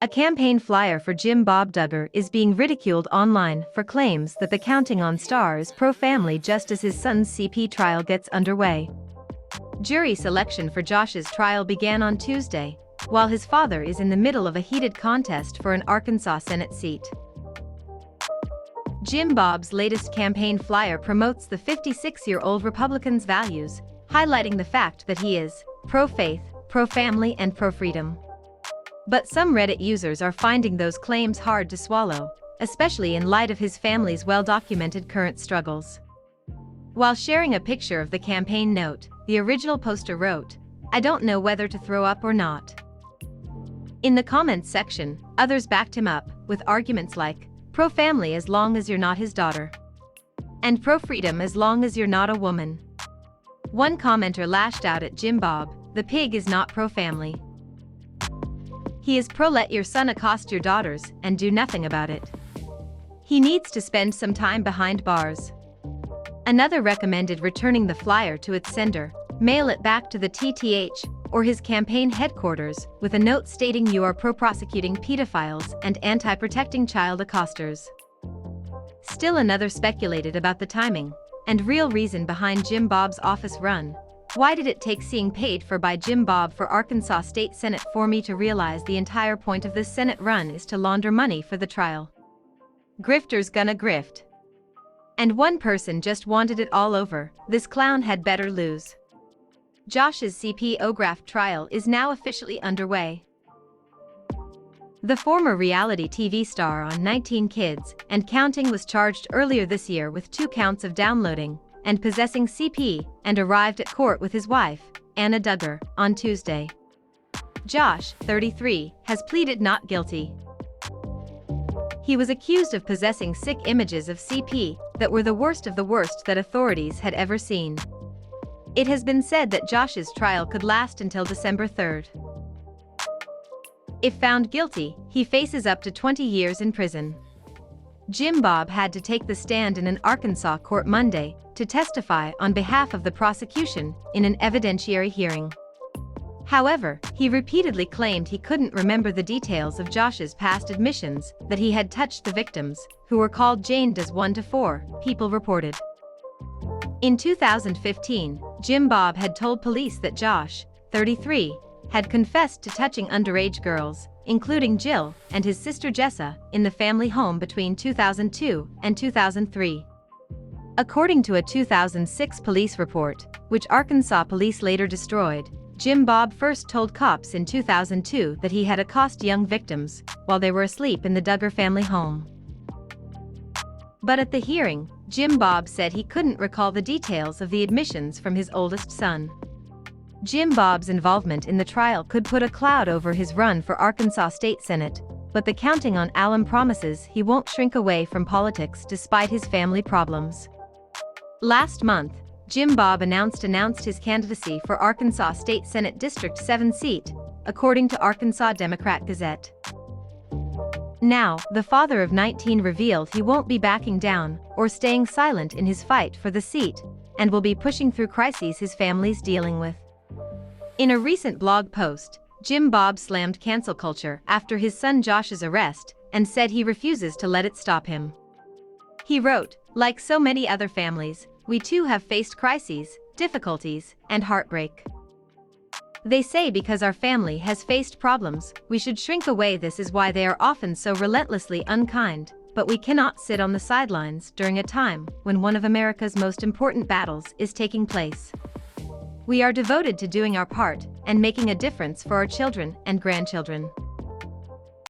A campaign flyer for Jim Bob Duggar is being ridiculed online for claims that the Counting on Star is pro-family just as his son's CP trial gets underway. Jury selection for Josh's trial began on Tuesday, while his father is in the middle of a heated contest for an Arkansas Senate seat. Jim Bob's latest campaign flyer promotes the 56-year-old Republican's values, highlighting the fact that he is pro-faith, pro-family and pro-freedom. But some Reddit users are finding those claims hard to swallow, especially in light of his family's well-documented current struggles. While sharing a picture of the campaign note, the original poster wrote, "I don't know whether to throw up or not." In the comments section, others backed him up, with arguments like, "Pro-family as long as you're not his daughter," and "Pro-freedom as long as you're not a woman." One commenter lashed out at Jim Bob, "The pig is not pro-family. He is pro-let your son accost your daughters and do nothing about it. He needs to spend some time behind bars." Another recommended returning the flyer to its sender, mail it back to the TTH or his campaign headquarters with a note stating you are pro-prosecuting pedophiles and anti-protecting child accosters. Still another speculated about the timing and real reason behind Jim Bob's office run. "Why did it take seeing paid for by Jim Bob for Arkansas State Senate for me to realize the entire point of this Senate run is to launder money for the trial? Grifters gonna grift. And one person just wanted it all over, this clown had better lose." Josh's CP-ograph trial is now officially underway. The former reality TV star on 19 Kids and Counting was charged earlier this year with 2 counts of downloading and possessing CP, and arrived at court with his wife, Anna Duggar, on Tuesday. Josh, 33, has pleaded not guilty. He was accused of possessing sick images of CP that were the worst of the worst that authorities had ever seen. It has been said that Josh's trial could last until December 3rd. If found guilty, he faces up to 20 years in prison. Jim Bob had to take the stand in an Arkansas court Monday to testify on behalf of the prosecution in an evidentiary hearing. However, he repeatedly claimed he couldn't remember the details of Josh's past admissions that he had touched the victims, who were called Jane Does 1 to 4, People reported. In 2015, Jim Bob had told police that Josh, 33, had confessed to touching underage girls, including Jill and his sister Jessa, in the family home between 2002 and 2003. According to a 2006 police report, which Arkansas police later destroyed, Jim Bob first told cops in 2002 that he had accosted young victims while they were asleep in the Duggar family home. But at the hearing, Jim Bob said he couldn't recall the details of the admissions from his oldest son. Jim Bob's involvement in the trial could put a cloud over his run for Arkansas State Senate, but the Counting on Alum promises he won't shrink away from politics despite his family problems. Last month, Jim Bob announced his candidacy for Arkansas State Senate District 7 seat, according to Arkansas Democrat Gazette. Now, the father of 19 revealed he won't be backing down or staying silent in his fight for the seat, and will be pushing through crises his family's dealing with. In a recent blog post, Jim Bob slammed cancel culture after his son Josh's arrest and said he refuses to let it stop him. He wrote, "Like so many other families, we too have faced crises, difficulties, and heartbreak. They say because our family has faced problems, we should shrink away. This is why they are often so relentlessly unkind, but we cannot sit on the sidelines during a time when one of America's most important battles is taking place. We are devoted to doing our part and making a difference for our children and grandchildren."